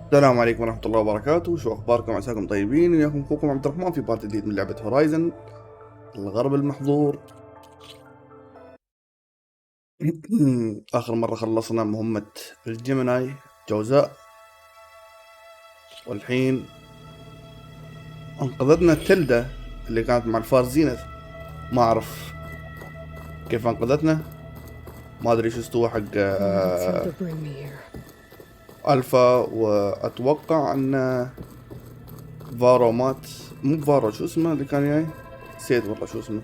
السلام عليكم ورحمة الله وبركاته، شو أخباركم؟ عساكم طيبين، وياكم أخوكم عبد الرحمن في بارت جديد من لعبة هورايزون الغرب المحظور. آخر مرة خلصنا مهمة الجيميناي جوزاء، والحين أنقذتنا تيلدا اللي كانت مع الفار زينث. ما أعرف كيف أنقذتنا، ما أدري شو استوى حق ألفا، وأتوقع أن فارو مات. مو فارو، شو اسمه اللي كان جاي؟ نسيت والله شو اسمه.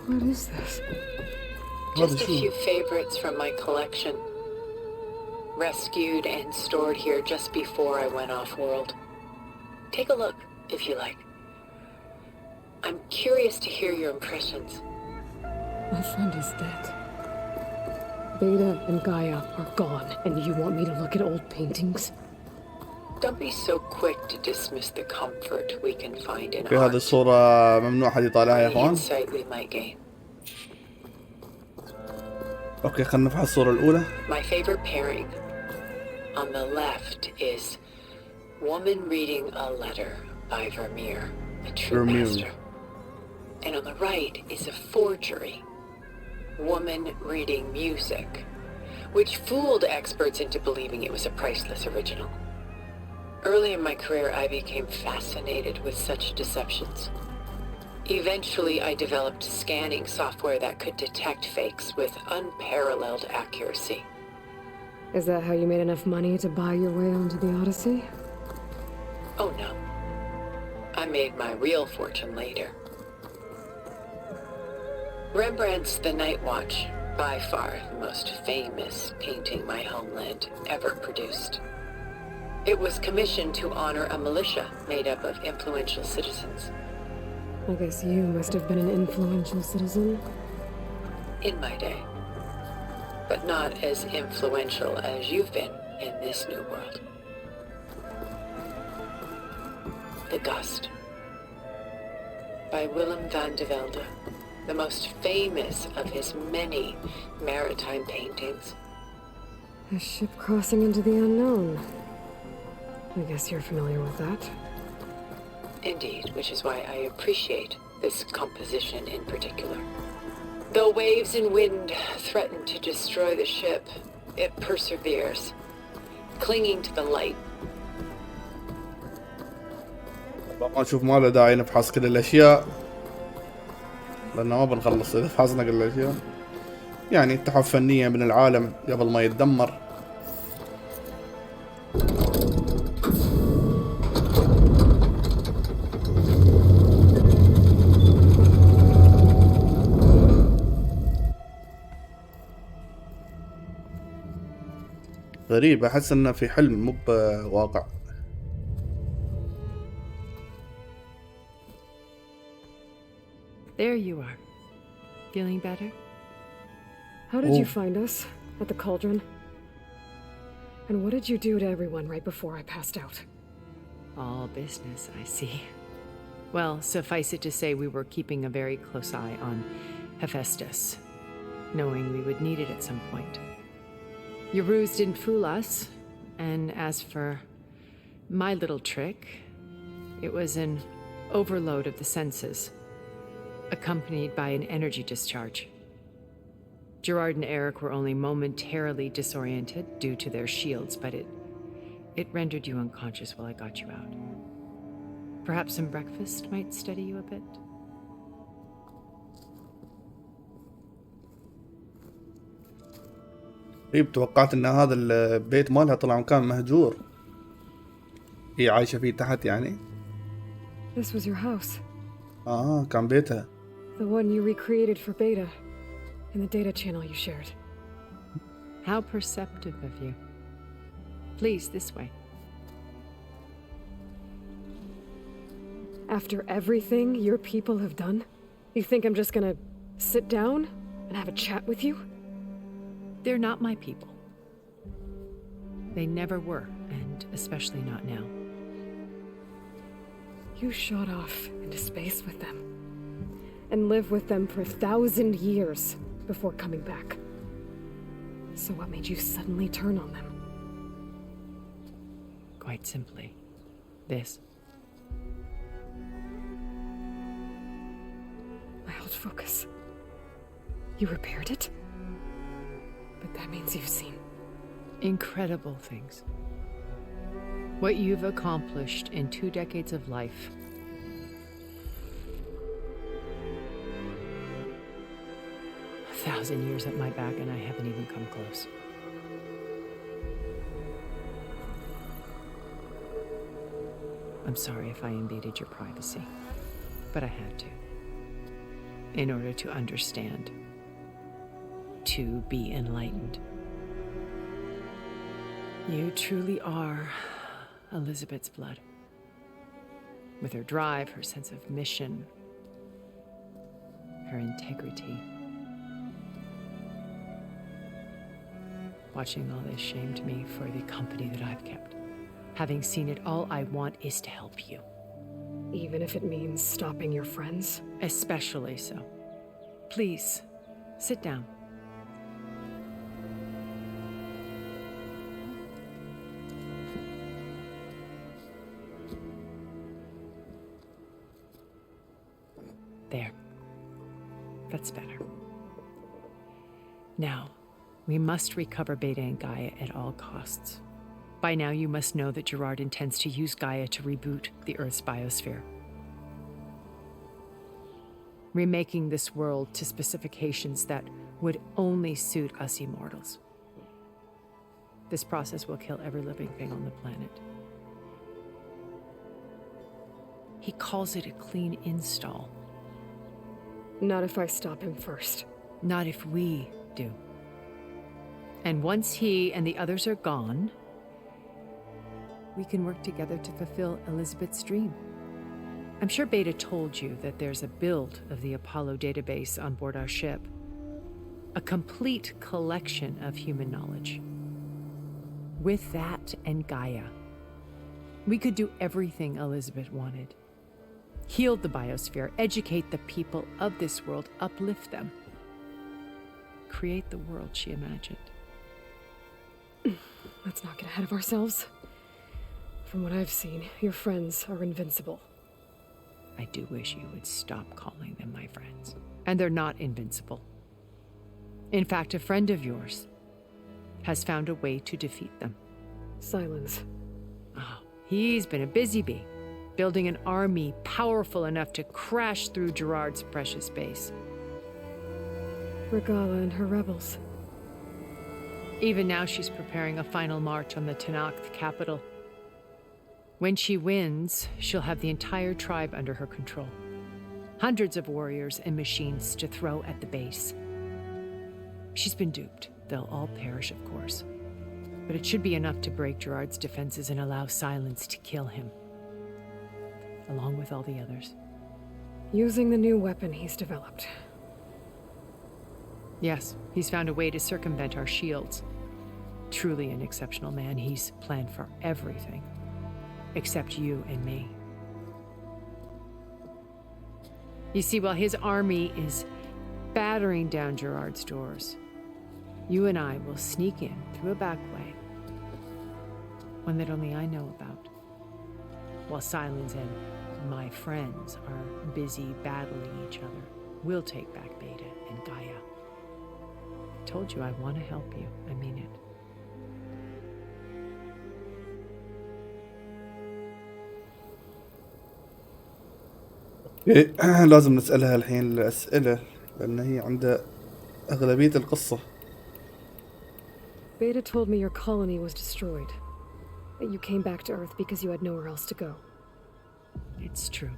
What is this? Just a few favorites from my collection. Rescued and stored here just before I went off-world. Take a look, if you like. I'm curious to hear your impressions. My friend is dead. Beta and Gaia are gone, and you want me to look at old paintings? Don't be so quick to dismiss the comfort we can find in في هذه art. الصورة ممنوع حد يطالعها يا The اخوان. insight we might gain. اوكي خلينا نفحص الصورة الأولى. My favorite pairing on the left is woman reading a letter by Vermeer, a true master. And on the right is a forgery, woman reading music, which fooled experts into believing it was a priceless original. Early in my career, I became fascinated with such deceptions. Eventually, I developed scanning software that could detect fakes with unparalleled accuracy. Is that how you made enough money to buy your way onto the Odyssey? Oh no. I made my real fortune later. Rembrandt's The Night Watch, by far the most famous painting my homeland ever produced. It was commissioned to honor a militia made up of influential citizens. I guess you must have been an influential citizen. In my day. But not as influential as you've been in this new world. The Gust, by Willem van de Velde, the most famous of his many maritime paintings. A ship crossing into the unknown. I guess you're familiar with that. Indeed, which is why I appreciate this composition in particular. Though waves and wind threaten to destroy the ship, it perseveres, clinging to the light. ما نشوف ما له داعي نفحص كل الأشياء، لأنه ما بنخلص إذا فحصنا كل الأشياء. يعني تحف فنية من العالم قبل ما يتدمر. غريب، أحس إنه في حلم مو بواقع. There you are. Feeling better? How did you find us? At the cauldron? And what did you do to everyone right before I passed out? All business, I see. Well, suffice it to say we were keeping a very close eye on Hephaestus, knowing we would need it at some point. Your ruse didn't fool us, and as for my little trick, it was an overload of the senses, accompanied by an energy discharge. Gerard and Eric were only momentarily disoriented due to their shields, but it rendered you unconscious while I got you out. Perhaps some breakfast might steady you a bit? طيب توقعت ان هذا البيت مالها طلع مكان مهجور، هي عايشة فيه تحت يعني. This was your house. كان بيتها. The one you recreated for Beta, in the data channel you shared. How perceptive of you. Please, this way. After everything your people have done, you think I'm just gonna sit down and have a chat with you? They're not my people. They never were, and especially not now. You shot off into space with them, and lived with them for 1,000 years before coming back. So what made you suddenly turn on them? Quite simply, this. My old focus. You repaired it? But that means you've seen... Incredible things. What you've accomplished in 2 decades of life. A 1,000 years at my back and I haven't even come close. I'm sorry if I invaded your privacy, but I had to. In order to understand. To be enlightened. You truly are Elizabeth's blood. With her drive, her sense of mission, her integrity. Watching all this shamed me for the company that I've kept. Having seen it, all I want is to help you. Even if it means stopping your friends? Especially so. Please, sit down. There. That's better. Now, we must recover Beta and Gaia at all costs. By now, you must know that Gerard intends to use Gaia to reboot the Earth's biosphere. Remaking this world to specifications that would only suit us immortals. This process will kill every living thing on the planet. He calls it a clean install. Not if I stop him first. Not if we do. And once he and the others are gone, we can work together to fulfill Elizabeth's dream. I'm sure Beta told you that there's a build of the Apollo database on board our ship. A complete collection of human knowledge. With that and Gaia, we could do everything Elizabeth wanted. Heal the biosphere, educate the people of this world, uplift them. Create the world she imagined. Let's not get ahead of ourselves. From what I've seen, your friends are invincible. I do wish you would stop calling them my friends. And they're not invincible. In fact, a friend of yours has found a way to defeat them. Silence. Oh, he's been a busy bee, building an army powerful enough to crash through Gerard's precious base. Regala and her rebels. Even now she's preparing a final march on the Tenakth capital. When she wins, she'll have the entire tribe under her control. Hundreds of warriors and machines to throw at the base. She's been duped. They'll all perish, of course. But it should be enough to break Gerard's defenses and allow Silence to kill him. Along with all the others. Using the new weapon he's developed. Yes, he's found a way to circumvent our shields. Truly an exceptional man. He's planned for everything. Except you and me. You see, while his army is battering down Gerard's doors, you and I will sneak in through a back way. One that only I know about. While Silence and my friends are busy battling each other, we'll take back Beta and Gaia. I told you I want to help you. I mean it. لازم نسألها الحين الأسئلة لأن هي عندها أغلبية القصة. Beta told me your colony was destroyed. That you came back to Earth because you had nowhere else to go. It's true.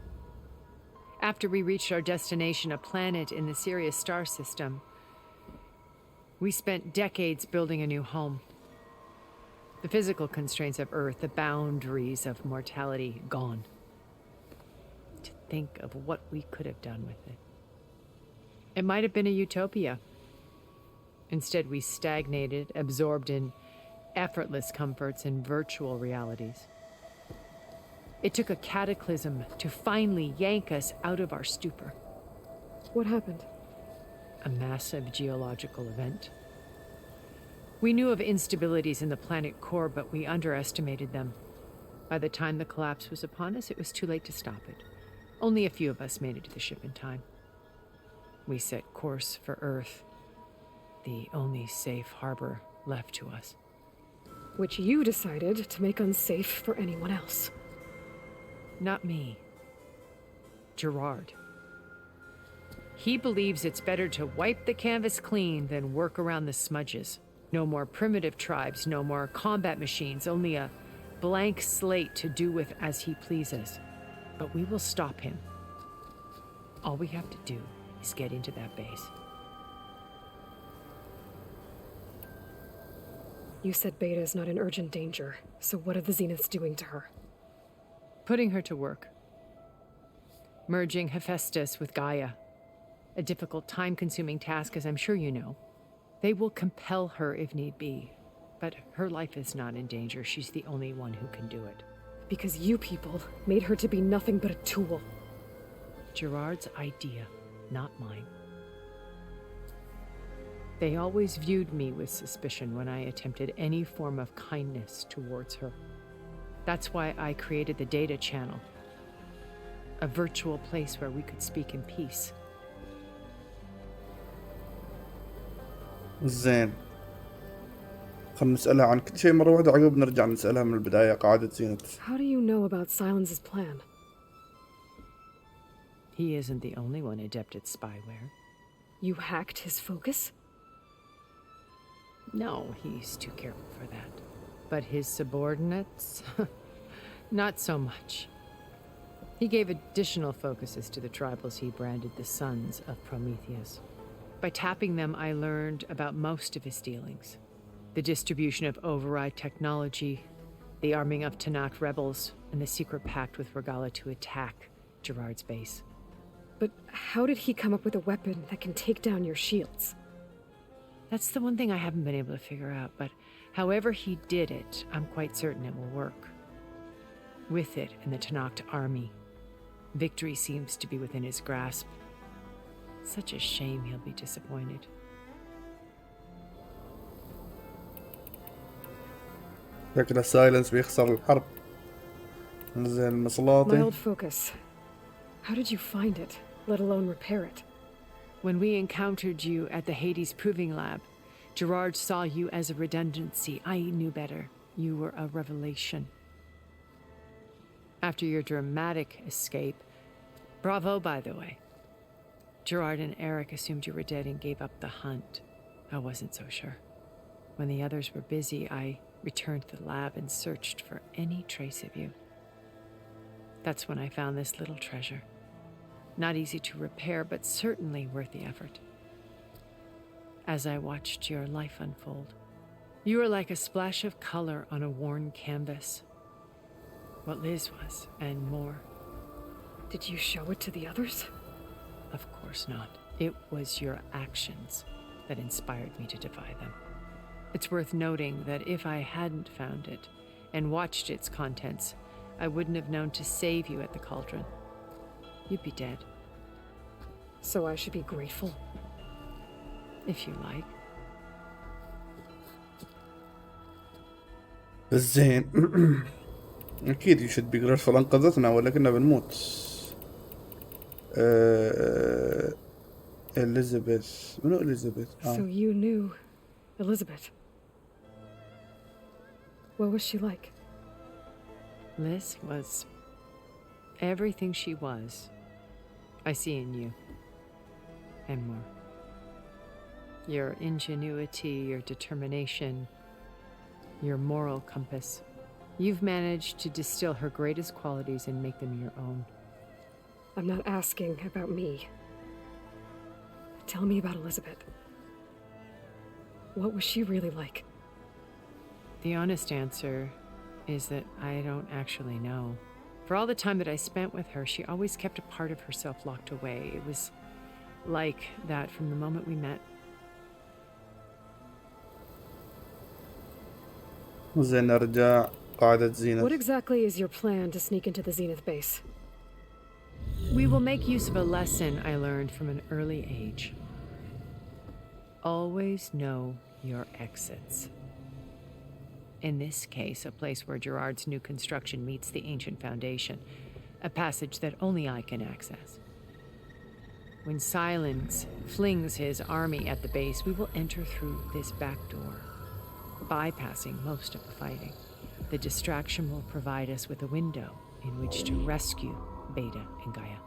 After we reached our destination, a planet in the Sirius star system, we spent decades building a new home. The physical constraints of Earth, the boundaries of mortality, gone. To think of what we could have done with it. It might have been a utopia. Instead, we stagnated, absorbed in effortless comforts and virtual realities. It took a cataclysm to finally yank us out of our stupor. What happened? A massive geological event. We knew of instabilities in the planet core, but we underestimated them. By the time the collapse was upon us, it was too late to stop it. Only a few of us made it to the ship in time. We set course for Earth, the only safe harbor left to us. Which you decided to make unsafe for anyone else. Not me. Gerard. He believes it's better to wipe the canvas clean than work around the smudges. No more primitive tribes, no more combat machines, only a blank slate to do with as he pleases. But we will stop him. All we have to do is get into that base. You said Beta is not in urgent danger, so what are the Zeniths doing to her? Putting her to work. Merging Hephaestus with Gaia. A difficult, time-consuming task, as I'm sure you know. They will compel her if need be. But her life is not in danger. She's the only one who can do it. Because you people made her to be nothing but a tool. Gerard's idea, not mine. They always viewed me with suspicion when I attempted any form of kindness towards her. That's why I created the data channel. A virtual place where we could speak in peace. زين. خلنا نسألها عن كل شيء مرة واحدة عقب نرجع نسألها من البداية قاعدة زينت. How do you know about Silence's plan? He isn't the only one adept at spyware. You hacked his focus? No, he's too careful for that. But his subordinates? Not so much. He gave additional focuses to the tribals he branded the Sons of Prometheus. By tapping them, I learned about most of his dealings. The distribution of override technology, the arming of Tanakh rebels, and the secret pact with Regala to attack Gerard's base. But how did he come up with a weapon that can take down your shields? That's the one thing I haven't been able to figure out, but however he did it, I'm quite certain it will work. With it and the Tanakh army, victory seems to be within his grasp. Such a shame he'll be disappointed. شكله سايلنس بيخسر الحرب. زين My مصلاتي. old focus. How did you find it, let alone repair it? When we encountered you at the Hades Proving Lab, Gerard saw you as a redundancy. I knew better. You were a revelation. After your dramatic escape, bravo, by the way. Gerard and Eric assumed you were dead and gave up the hunt. I wasn't so sure. When the others were busy, I returned to the lab and searched for any trace of you. That's when I found this little treasure. Not easy to repair, but certainly worth the effort. As I watched your life unfold, you were like a splash of color on a worn canvas. What Liz was, and more. Did you show it to the others? Of course not. It was your actions that inspired me to defy them. It's worth noting that if I hadn't found it and watched its contents, I wouldn't have known to save you at the cauldron. You'd be dead. So I should be grateful? If you like. زين. أكيد you should be grateful أنقذتنا ولا كنا بنموت. إليزابيث. منو إليزابيث؟ So you knew Elizabeth. What was she like? Liz was everything she was. I see in you. And more. Your ingenuity, your determination, your moral compass. You've managed to distill her greatest qualities and make them your own. I'm not asking about me. Tell me about Elizabeth. What was she really like? The honest answer is that I don't actually know. For all the time that I spent with her, she always kept a part of herself locked away. It was like that from the moment we met. زين نرجع قاعدة زينة. What exactly is your plan to sneak into the Zenith base? We will make use of a lesson I learned from an early age. Always know your exits. In this case, a place where Gerard's new construction meets the ancient foundation, a passage that only I can access. When Silence flings his army at the base, we will enter through this back door, bypassing most of the fighting. The distraction will provide us with a window in which to rescue Beta and Gaia.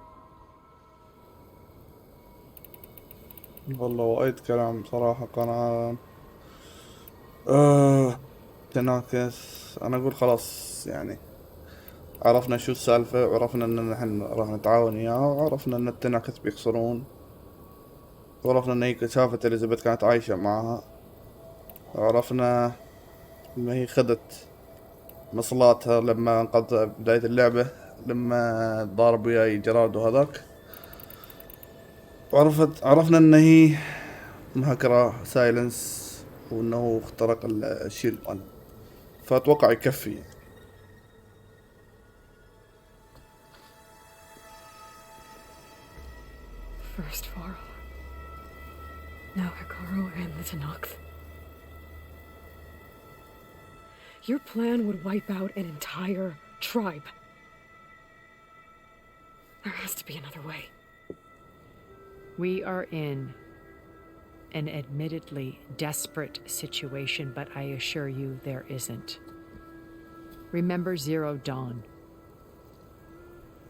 والله وايد كلام صراحة قناة تناكس. انا اقول خلاص يعني عرفنا شو السالفة، وعرفنا ان نحن راح نتعاون وياه، وعرفنا ان التناكس بيخسرون، وعرفنا ان هي شافت اليزابيث كانت عايشة معها، وعرفنا ان هي خدت مصلاتها لما انقذ بداية اللعبة لما ضارب وياي جراد وهذاك، عرفنا ان هي مهكرة سايلنس وانه اخترق الشيل ماله، فاتوقع يكفي. First Varl, now Hikaru and the Tenakth. Your plan would wipe out an entire tribe. There has to be another way. We are in an admittedly desperate situation, but I assure you there isn't. Remember Zero Dawn.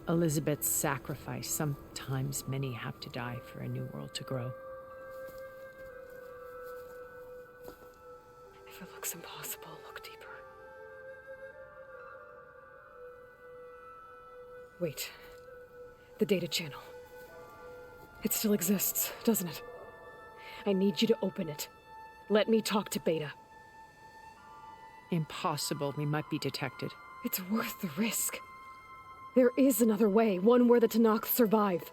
Elizabeth's sacrifice. Sometimes many have to die for a new world to grow. If it looks impossible, look deeper. Wait. The data channel. It still exists, doesn't it? I need you to open it. Let me talk to Beta. Impossible. We might be detected. It's worth the risk. There is another way, one where the Tenakth survive.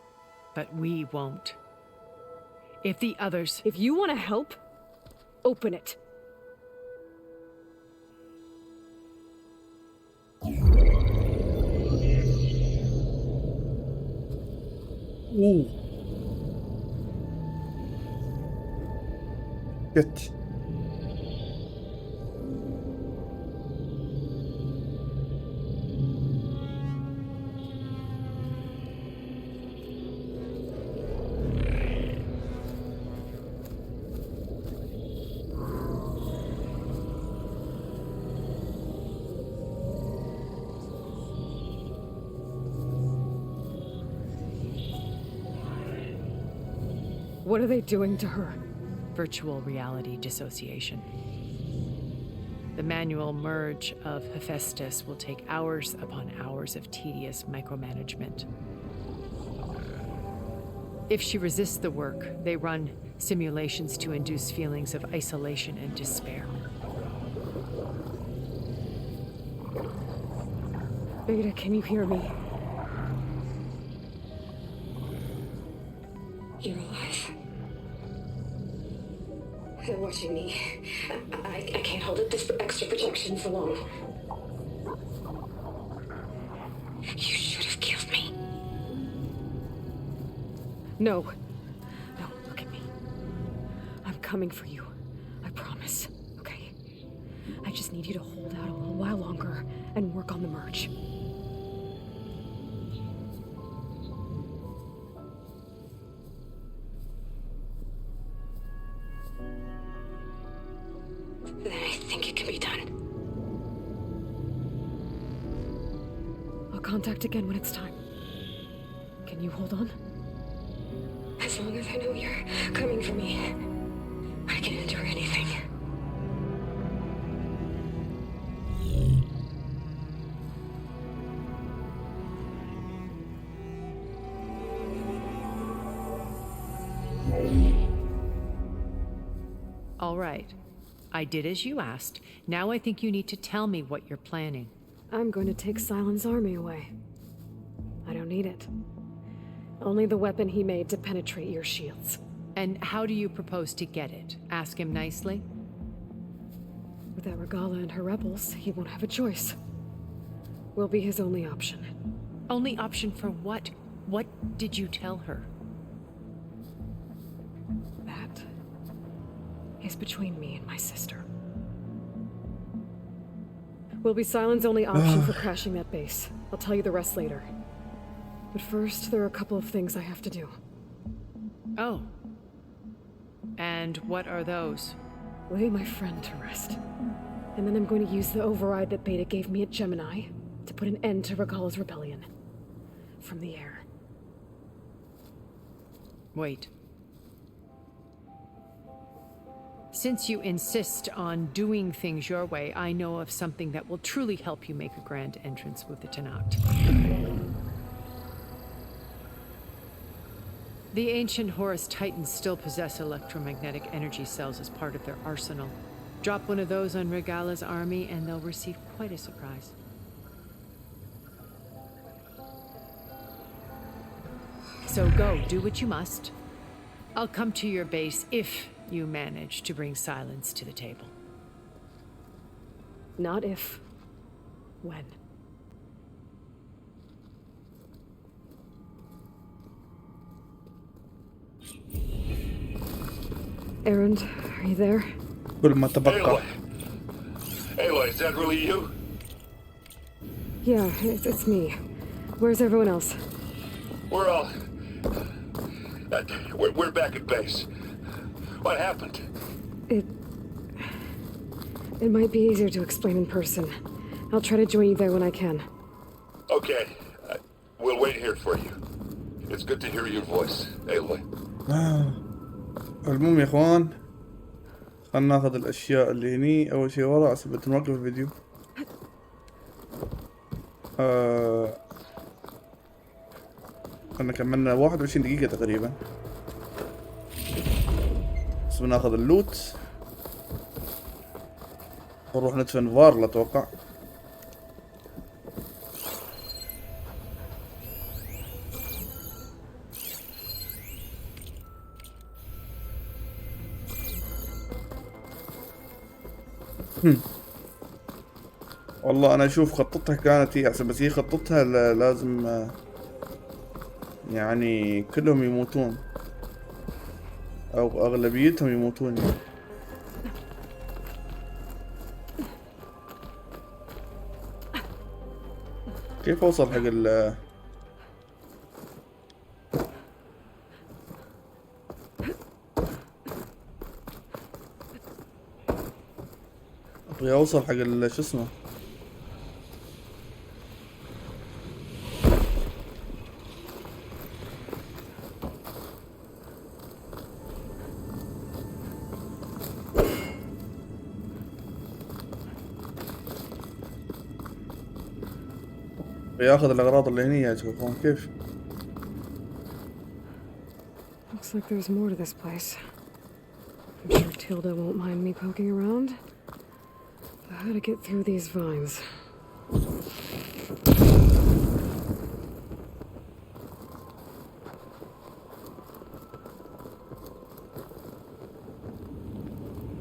But we won't. If the others... If you want to help, open it. Ooh. Shit. What are they doing to her? Virtual reality dissociation. The manual merge of Hephaestus will take hours upon hours of tedious micromanagement. If she resists the work, they run simulations to induce feelings of isolation and despair. Beta, can you hear me? You're alive. They're watching me. I can't hold up this extra protection for long. You should have killed me. No. No, look at me. I'm coming for you. I promise, okay? I just need you to hold out a little while longer and work on the merge. Then I think it can be done. I'll contact again when it's time. Can you hold on? As long as I know you're coming for me, I can endure anything. All right. I did as you asked. Now I think you need to tell me what you're planning. I'm going to take Silent's army away. I don't need it. Only the weapon he made to penetrate your shields. And how do you propose to get it? Ask him nicely? Without Regala and her rebels, he won't have a choice. We'll be his only option. Only option for what? What did you tell her? That is between me and my sister. will be Silent's only option for crashing that base. I'll tell you the rest later. But first, there are a couple of things I have to do. Oh. And what are those? Lay my friend to rest. And then I'm going to use the override that Beta gave me at Gemini to put an end to Regala's rebellion. From the air. Wait. Since you insist on doing things your way, I know of something that will truly help you make a grand entrance with the Tenakt. The ancient Horus Titans still possess electromagnetic energy cells as part of their arsenal. Drop one of those on Regala's army and they'll receive quite a surprise. So go, do what you must. I'll come to your base if you manage to bring Silence to the table. Not if. When. Erend, are you there? قول ماتبقى. Aloy, is that really you? Yeah, it's me. Where's everyone else? We're all... we're back at base. What happened? It might be easier to explain in person. I'll try to join you there when I can. Okay. We'll wait here for you. It's good to hear your voice, Aloy. المهم يا اخوان، خلنا ناخذ الاشياء اللي هني. اول شيء ورا عشان نوقف الفيديو. احنا كملنا 21 دقيقة تقريبا. بس بناخذ اللوت ونروح ندفن فارل اتوقع. والله انا اشوف خطتها كانت هي احسن، بس هي خطتها لازم يعني كلهم يموتون او اغلبيتهم يموتون يعني. كيف اوصل حق ال ابغى اوصل حق شو اسمه ياخذ الاغراض اللي هني يا تشوفون كيف. Looks like there's more to this place. I'm sure Tilda won't mind me poking around. But how to get through these vines?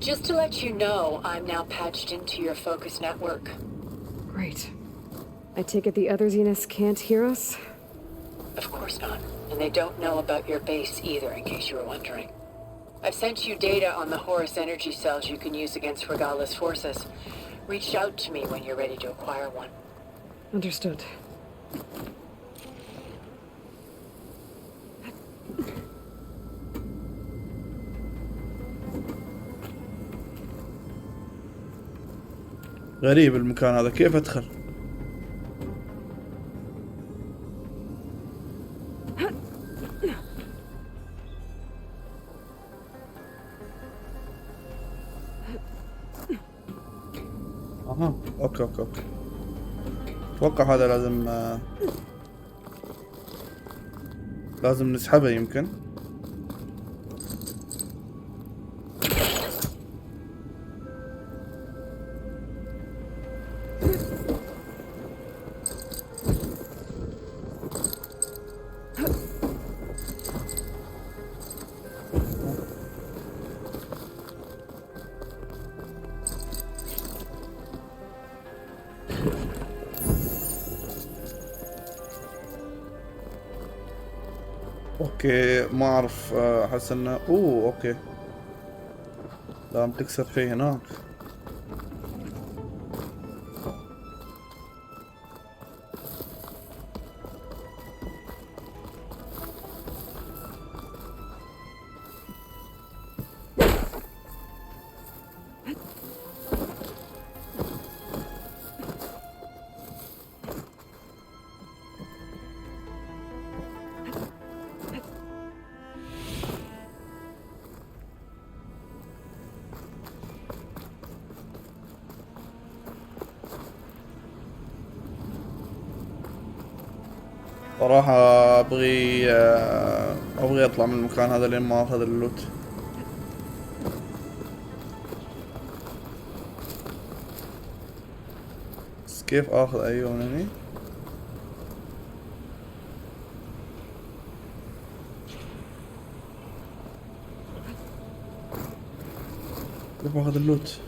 Just to let you know, I'm now patched into your focus network. Great. I take it the other Zeniths can't hear us? Of course not. And they don't know about your base either, in case you were wondering. I've sent you data on the Horus energy cells you can use against Regala's forces. Reach out to me when you're ready to acquire one. Understood. غريب المكان هذا، كيف ادخل؟ اها اوكي اوكي اوكي. اتوقع هذا لازم نسحبه يمكن. اوكي ما اعرف، احس انه اوكي لازم تكسر فيه هناك. صراحة ابغي اطلع من المكان هذا لين ما اخذ اللوت. بس كيف اخذ؟ ايوه من هني. كيف اخذ اللوت؟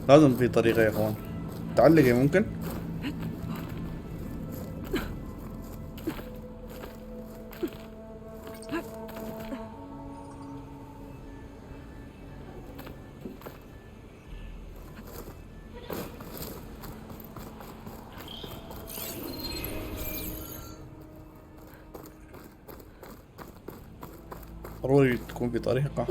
لازم في طريقة يا اخوان. تعلقي ممكن. ضروري تكون في طريقة.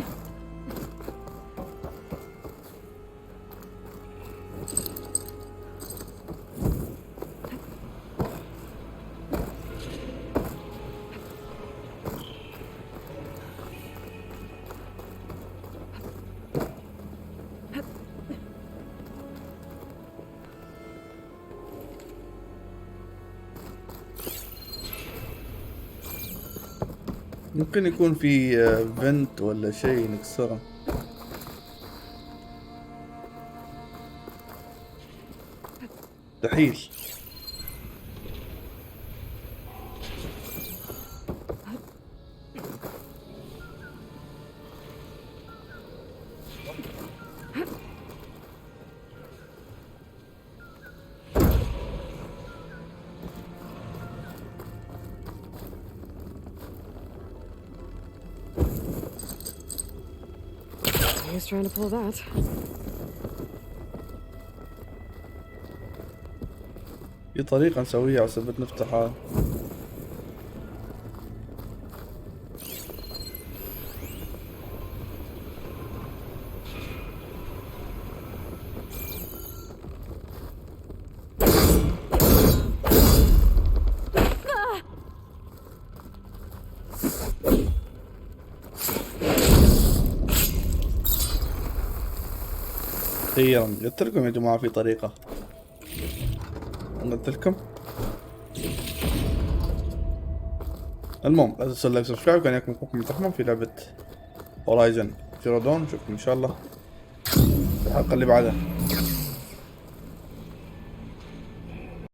ممكن يكون في فنت ولا شيء نكسره. مستحيل. He was trying to pull that. في طريقة نسويها عشان نفتحها. أخيرا قلت لكم يا جماعة في طريقة. قلت لكم. المهم لا تنسوا اللايك سبسكرايب. كان ياكم اخوكم تحمم في لعبة هورايزون زيرو دون. نشوفكم ان شاء الله في الحلقة اللي بعدها.